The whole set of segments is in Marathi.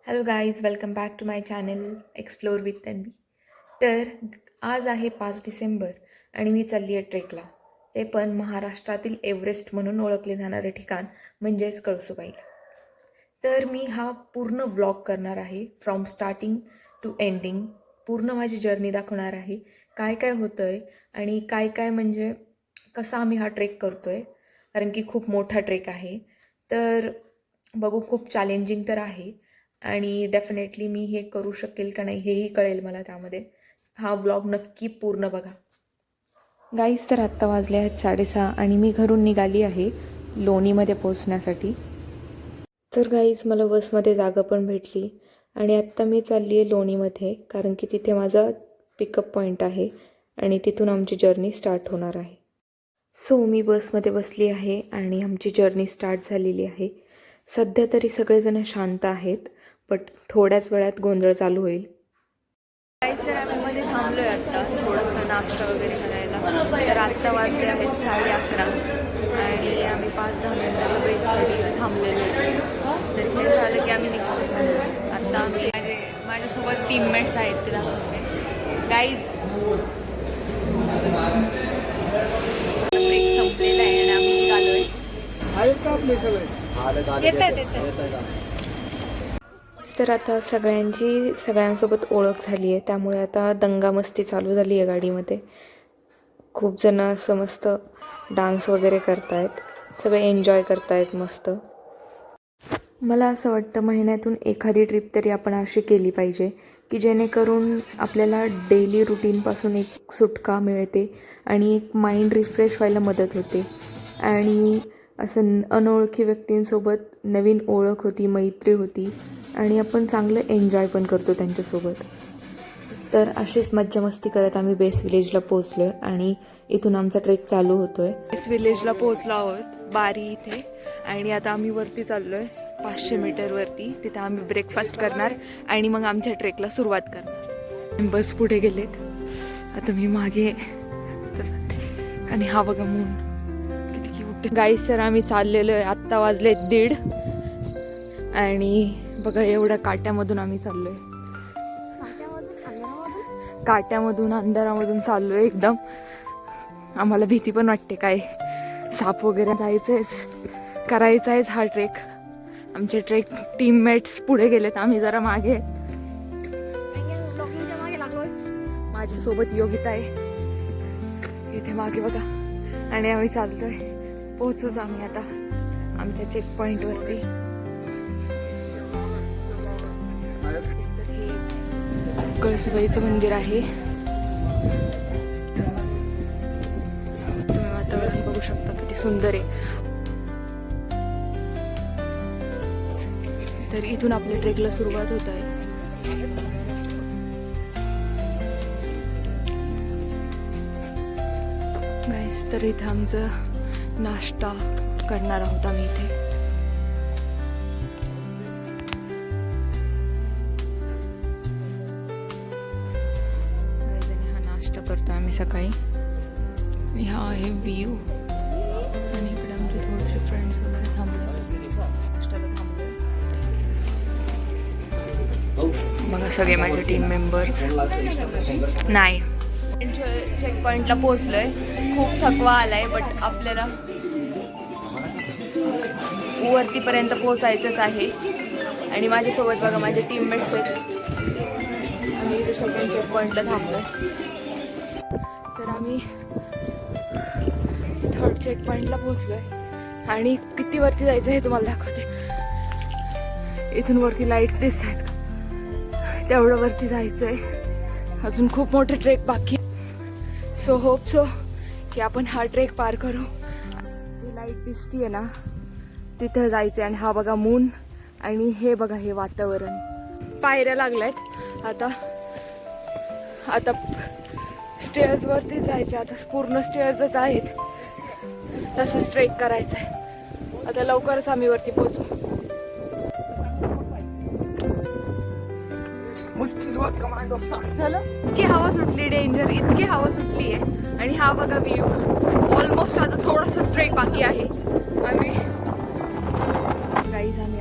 Hello guys, welcome back to my channel explore with Tanvi. तर आज आहे 5 डिसेंबर आणि मी चालली आहे ट्रेकला. ते पण महाराष्ट्रातील एव्हरेस्ट म्हणून ओळखले जाणारे ठिकाण म्हणजेच कळसूबाईला. तर मी हा पूर्ण व्लॉग करणार आहे, फ्रॉम स्टार्टिंग टू एंडिंग. पूर्ण माझी जर्नी दाखवणार आहे, काय काय होतं आहे आणि काय काय म्हणजे कसा आम्ही हा ट्रेक करतो आहे. कारण की खूप मोठा ट्रेक आहे. तर बघू, खूप चॅलेंजिंग तर आहे आणि डेफिनेटली मी हे करू शकेल का नाही हेही कळेल मला त्यामध्ये. हा व्लॉग नक्की पूर्ण बघा. गाईज, तर आत्ता वाजले आहेत 6:30 आणि मी घरून निघाली आहे लोणीमध्ये पोचण्यासाठी. तर गाईज, मला बसमध्ये जागा पण भेटली आणि आत्ता मी चालली आहे लोणीमध्ये, कारण की तिथे माझा पिकअप पॉईंट आहे आणि तिथून आमची जर्नी स्टार्ट होणार आहे. सो मी बसमध्ये बसली आहे आणि आमची जर्नी स्टार्ट झालेली आहे. सध्या तरी सगळेजण शांत आहेत, बट थोड्याच वेळात गोंधळ चालू होईल. तर आम्ही मध्ये थांबलो आहे आत्ता थोडंसं नाश्ता वगैरे करायला. तर आत्ता वाजले आहेत 11:30 आणि आम्ही 5-10 मिनिटाचा ब्रेकसाठी थांबलेलो आहे. तर हे झालं की आम्ही निघतो. आत्ता आम्ही माझ्यासोबत टीममेट्स आहेत ते दाखवते. गाईज, ब्रेक संपलेला आहे आणि आम्ही निघालोय. तर आता सगळ्यांसोबत ओळख झाली आहे, त्यामुळे आता दंगामस्ती चालू झाली आहे गाडीमध्ये. खूप जण असं मस्त डान्स वगैरे करतायत, सगळे एन्जॉय करतायत मस्त. मला असं वाटतं महिन्यातून एखादी ट्रिप तरी आपण अशी केली पाहिजे की जेणेकरून आपल्याला डेली रुटीनपासून एक सुटका मिळते आणि एक माइंड रिफ्रेश व्हायला मदत होते आणि असं अनोळखी व्यक्तींसोबत नवीन ओळख होती, मैत्री होती आणि आपण चांगलं एन्जॉय पण करतो त्यांच्यासोबत. तर अशीच मज्जा मस्ती करत आम्ही बेस विलेजला पोहोचलो आहे आणि इथून आमचा ट्रेक चालू होतो आहे. बेस विलेजला पोहोचलो आहोत बारी इथे आणि आता आम्ही वरती चाललो आहे 500 मीटर वरती. तिथं आम्ही ब्रेकफास्ट करणार आणि मग आमच्या ट्रेकला सुरुवात करणार. बस पुढे गेलेत, आता मी मागे आणि हा बघा मून किती क्यूट. गाईस, तर आम्ही चाललेलो आहे, आत्ता वाजले 1:30 आणि बघा एवढ्या काट्यामधून आम्ही चाललोय. काट्यामधून अंधारामधून चाललोय एकदम. आम्हाला भीती पण वाटते, काय साप वगैरे जायचंयच, करायचायच हा ट्रेक. आमचे ट्रेक टीममेट्स पुढे गेलेत, आम्ही जरा मागे. माझ्यासोबत योगिता आहे इथे मागे बघा आणि आम्ही चालतोय. पोहोचूच आम्ही आता आमच्या चेक पॉइंट वरती. तर हे कळसूबाईचं मंदिर आहे. तुम्ही वातावरण बघू शकता किती सुंदर आहे. तर इथून आपल्या ट्रेकला सुरुवात होत आहे. गाईस, तर इथं आमचं नाश्ता करणार आहोत आम्ही इथे. करतो आम्ही सकाळी. हा आहे व्ह्यू आणि इकडे आमचे थोडेसे फ्रेंड्स वगैरे थांबले, नाश्त्याला थांबले. बघा सगळे माझे टीम मेंबर्स. नाही, चेक पॉइंटला पोहोचलोय. खूप थकवा आलाय, बट आपल्याला वरतीपर्यंत पोहोचायचंच आहे आणि माझ्यासोबत बघा माझे टीममेट्स आहेत. आम्ही इथे सेकंड चेक पॉइंटला थांबलोय. तर आम्ही 3rd चेक पॉइंटला पोहोचलोय आणि किती वरती जायचं हे तुम्हाला दाखवते. इथून वरती लाईट्स दिसत आहेत, तेवढं वरती जायचंय. अजून खूप मोठे ट्रेक बाकी. सो होप सो की आपण हा ट्रेक पार करू. जी लाईट दिसतीये ना तिथं जायचंय. आणि हा बघा मून आणि हे बघा हे वातावरण. पायऱ्या लागल्यात आता स्टेअर्स वरती जायचं. आता पूर्ण स्टेअर्सच आहेत, तसंच ट्रेक करायचं आहे. आता लवकरच आम्ही वरती पोहोचू. इतकी हवा सुटली, डेंजर, इतकी हवा सुटली आहे. आणि हा बघा व्ह्यू. ऑलमोस्ट आता थोडंसं ट्रेक बाकी आहे. आम्ही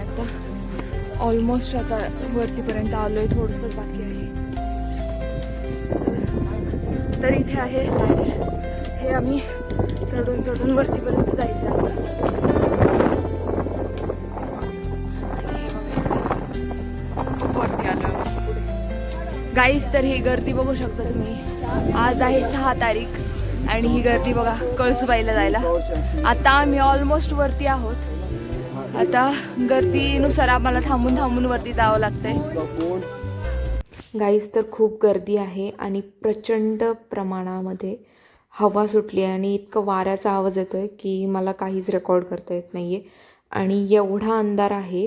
आता ऑलमोस्ट आता वरतीपर्यंत आलो आहे, थोडंसंच बाकी आहे. तर इथे आहे हे आम्ही चढून चढून वरतीपर्यंत जायचं आता. खूप वरती आलो पुढे गाईस. तर ही गर्दी बघू शकता तुम्ही. आज आहे 6 तारीख आणि ही गर्दी बघा कळसूबाईला जायला. आता आम्ही ऑलमोस्ट वरती आहोत. आता गर्दीनुसार आम्हाला थांबून थांबून वरती जावं लागतंय. गाईस तर खूप गर्दी आहे आणि प्रचंड प्रमाणामध्ये हवा सुटली आहे आणि इतकं वाऱ्याचा आवाज येतो आहे की मला काहीच रेकॉर्ड करता येत नाही आहे. आणि एवढा अंधार आहे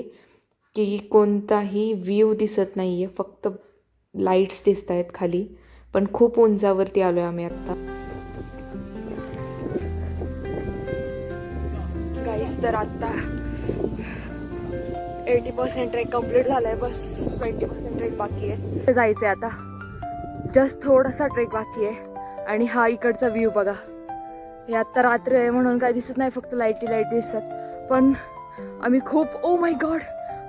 की कोणताही व्ह्यू दिसत नाही आहे, फक्त लाईट्स दिसत आहेत खाली. पण खूप उंचावरती आलो आहे आम्ही आत्ता. गाईस तर आत्ता 80% ट्रेक कम्प्लीट झालाय, बस 20% ट्रेक बाकी आहे. जायचंय आता, जस्ट थोडासा ट्रेक बाकी आहे. आणि हा इकडचा व्ह्यू बघा. हे आत्ता रात्र आहे म्हणून काय दिसत नाही, फक्त लाईटी दिसतात. पण आम्ही खूप, ओ माय गॉड,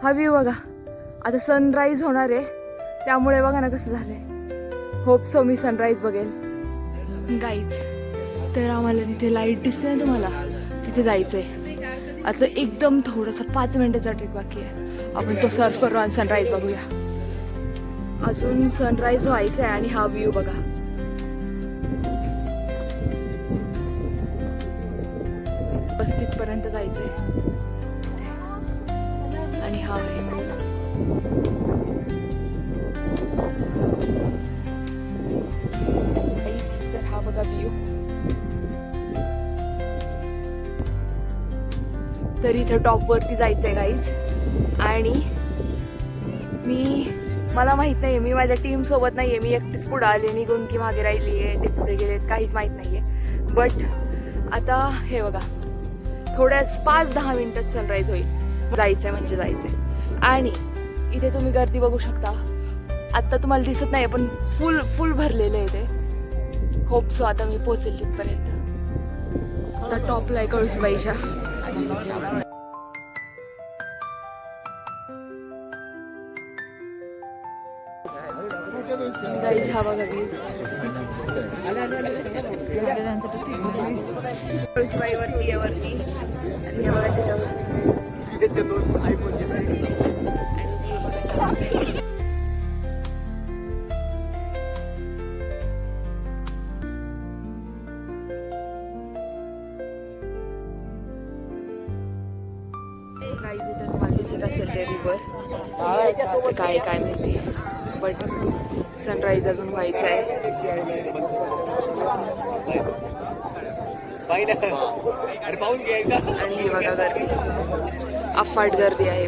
हा व्ह्यू बघा. आता सनराईज होणार आहे त्यामुळे बघा ना कसं झालंय. होप सो मी सनराईज बघेल गाईज. तर आम्हाला जिथे लाईट दिसते ना तुम्हाला, तिथे जायचंय. आता एकदम थोडासा 5 मिनिटाचा ट्रेक बाकी आहे. आपण तो सर्फ करू आणि सनराईज बघूया. अजून सनराईज व्हायचं आहे आणि हा व्ह्यू बघा. बस तिथपर्यंत जायचंय आणि हा आहे. तर हा बघा व्ह्यू. तर इथं टॉपवरती जायचंय गाईज. आणि मला माहित नाहीये, मी माझ्या टीम सोबत नाहीये. मी एकटीच पुढे आले निघून की मागे राहिली आहे, ते पुढे गेलेत, काहीच माहित नाहीये. बट आता हे बघा, थोड्याच 5-10 मिनिटात सनराईज होईल. जायचंय म्हणजे जायचंय. आणि इथे तुम्ही गर्दी बघू शकता. आता तुम्हाला दिसत नाही पण फुल भरलेलं आहे ते. होप सो आता मी पोहोचेल तिथपर्यंत. आता टॉपला आहे कळसूबाईच्या. गाईज हा बघा व्ह्यू. कळसूबाई वरती आहे वरती. आणि हे बघा तिथं काही तिथं तुम्हाला दिसत असेल ते रिव्हर. ते काय माहिती. बट सनराईज अजून व्हायचं आहे. आणि हे बघा गर्दी, अफाट गर्दी आहे.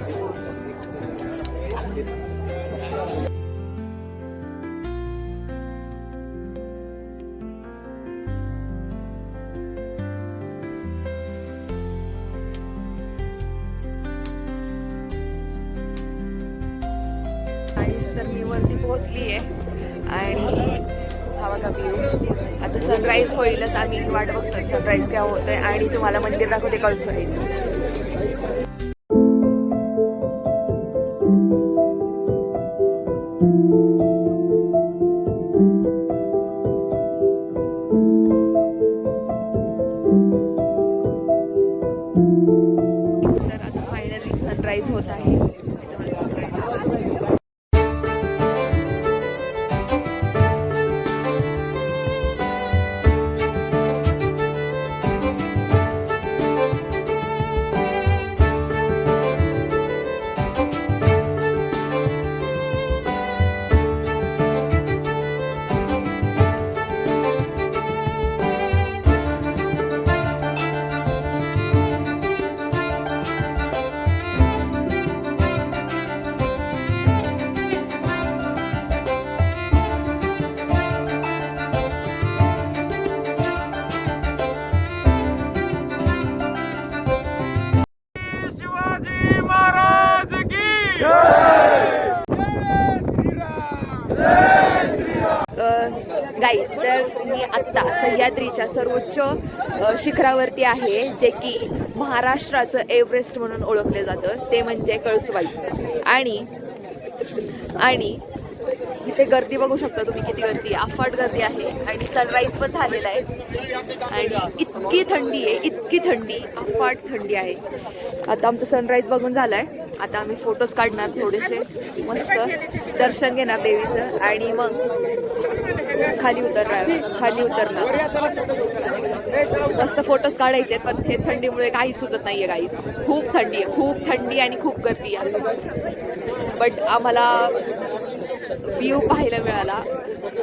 तर मी वरती पोहोचली आहे आणि हा बघा व्ह्यू. आता सनराईज होईलच, आम्ही वाट बघतोय सनराईज काय होतंय. आणि तुम्हाला मंदिर दाखवते कळसूबाईचं. तर आता फायनली सनराईज होत आहे. गाईस तर मी आत्ता सह्याद्रीच्या सर्वोच्च शिखरावरती आहे, जे की महाराष्ट्राचं एव्हरेस्ट म्हणून ओळखले जातं, ते म्हणजे कळसूबाई. आणि इथे गर्दी बघू शकता तुम्ही, किती गर्दी, अफाट गर्दी आहे. आणि सनराईज पण झालेला आहे आणि इतकी थंडी आहे, इतकी थंडी, अफाट थंडी आहे. आता आमचं सनराईज बघून झालाय. आता आम्ही फोटोज काढणार थोडेसे, मस्त दर्शन घेणार देवीचं आणि मग खाली उतरणार. मस्त फोटोज काढायचे, पण हे थंडीमुळे काही सुचत नाहीये काहीच. खूप थंडी आहे, खूप थंडी आणि खूप गर्दी आहे. बट आम्हाला व्ह्यू पाहायला मिळाला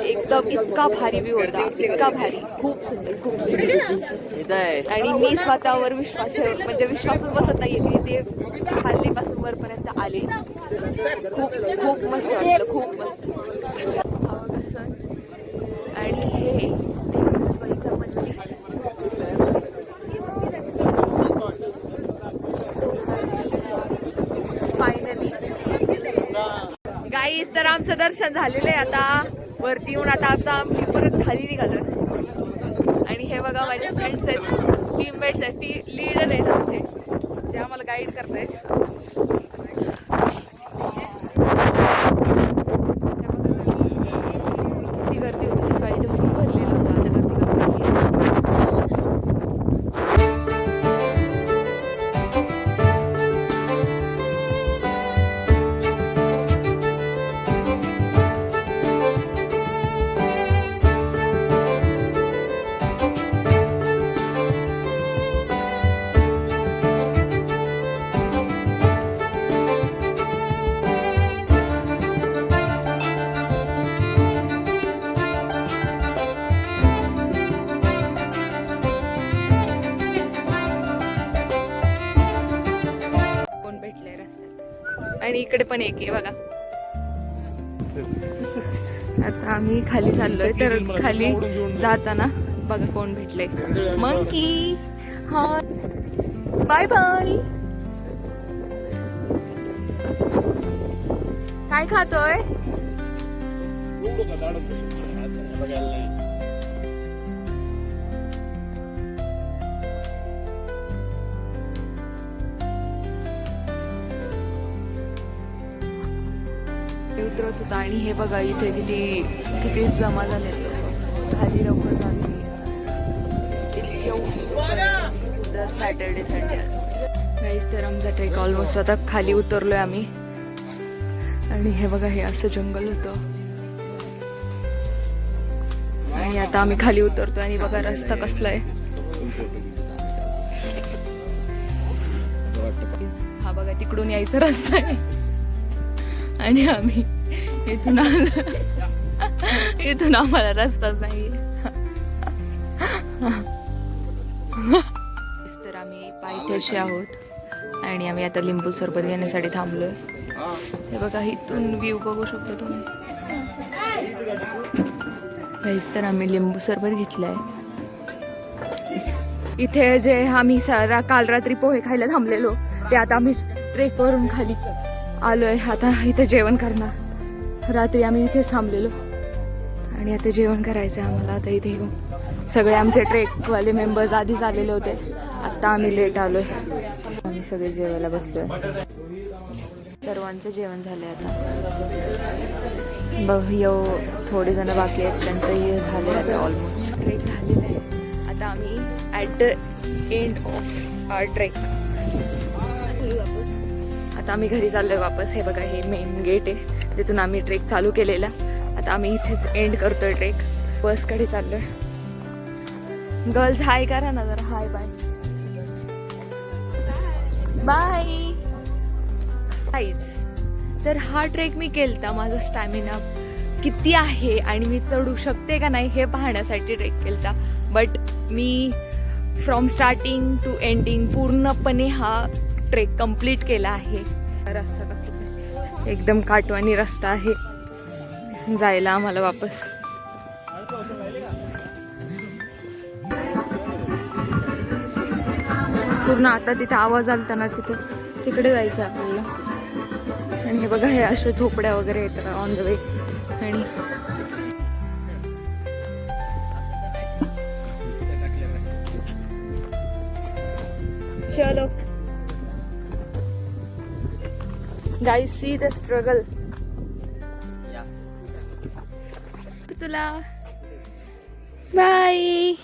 एकदम, इतका भारी व्ह्यू होता, इतका भारी, खूप सुंदर, खूप सुंदर. आणि मी स्वतःवर विश्वासच बसत नाहीये की ते खाल्लीपासून वरपर्यंत आले. खूप मस्त वाटलं, खूप मस्त. आणि हे देवीचं मंदिर. फायनली गाईस, तर आमचं दर्शन झालेलं आहे. आता वरती येऊन आता आम्ही परत खाली निघालो. आणि हे बघा माझे फ्रेंड्स आहेत, टीममेट्स आहेत, लीडर आहेत आमचे, जे आम्हाला गाईड करतायत. किती गर्दी होती सकाळी, तर फुल भरलेलं होतं. आता गर्दी कमी झाली. आणि इकडे पण एक आहे बघा. आता आम्ही खाली चाललोय, तर खाली जाताना बघा कोण भेटले. मंकी, हा, बाय बाय. काय खातोय? उतरत होता. आणि हे बघा इथे किती जमा झाले लोक. खाली लवकर जाते दर सॅटर्डे संडे असं. गाईस, तर आमचा ट्रेक ऑलमोस्ट आता खाली उतरलोय आम्ही. आणि हे बघा, हे असं जंगल होतं. आणि आता आम्ही खाली उतरतो. आणि बघा रस्ता कसला आहे. हा बघा, तिकडून यायचा रस्ता आहे. आणि आम्ही इथून आलो, इथून आम्हाला रस्ताच नाहीये. तर आम्ही पायथ्याशी आहोत आणि आम्ही आता लिंबू सरबत घेण्यासाठी थांबलोय. हे बघा, इथून व्ह्यू बघू शकता तुम्ही. गाईस, तर आम्ही लिंबू सरबत घेतलंय. इथे जे आम्ही काल रात्री पोहे खायला थांबलेलो, ते आता आम्ही ट्रेक वरून खाली आलोय. आता इथे जेवण करणार. रात्री आम्ही इथेच थांबलेलो आणि आता जेवण करायचं आहे आम्हाला. आता इथे येऊन सगळे आमचे ट्रेकवाले मेंबर्स आधीच आलेले होते. आता आम्ही लेट आलोय. आम्ही सगळे जेवायला बसलोय. सर्वांचं जेवण झालंय आता. थोडे जण बाकी आहेत, त्यांचं हे झालंय आता ऑलमोस्ट. ट्रेक झालेलं आहे. आता आम्ही at the end of our trek. आता आम्ही घरी चाललोय वापस. हे बघा, हे मेन गेट आहे जिथून आम्ही ट्रेक चालू केलेला. आता आम्ही इथेच एंड करतोय ट्रेक. बसकडे चाललोय. गर्ल्स हाय करा ना जरा. हाय, बाय बाय. तर हा ट्रेक मी केलता. माझा स्टॅमिना किती आहे आणि मी चढू शकते का नाही हे पाहण्यासाठी ट्रेक केलता. बट मी फ्रॉम स्टार्टिंग टू एंडिंग पूर्णपणे हा ट्रेक कंप्लीट केला आहे. रस्ता कसला, एकदम काटवानी रस्ता आहे जायला आम्हाला वापस. पूर्ण आता तिथे आवाज आलता ना, तिकडे जायचं आपल्याला. आणि हे बघा, हे अशा झोपड्या वगैरे येतात ऑन द वे. आणि चलो गाईज सी द स्ट्रगल. तुला बाय.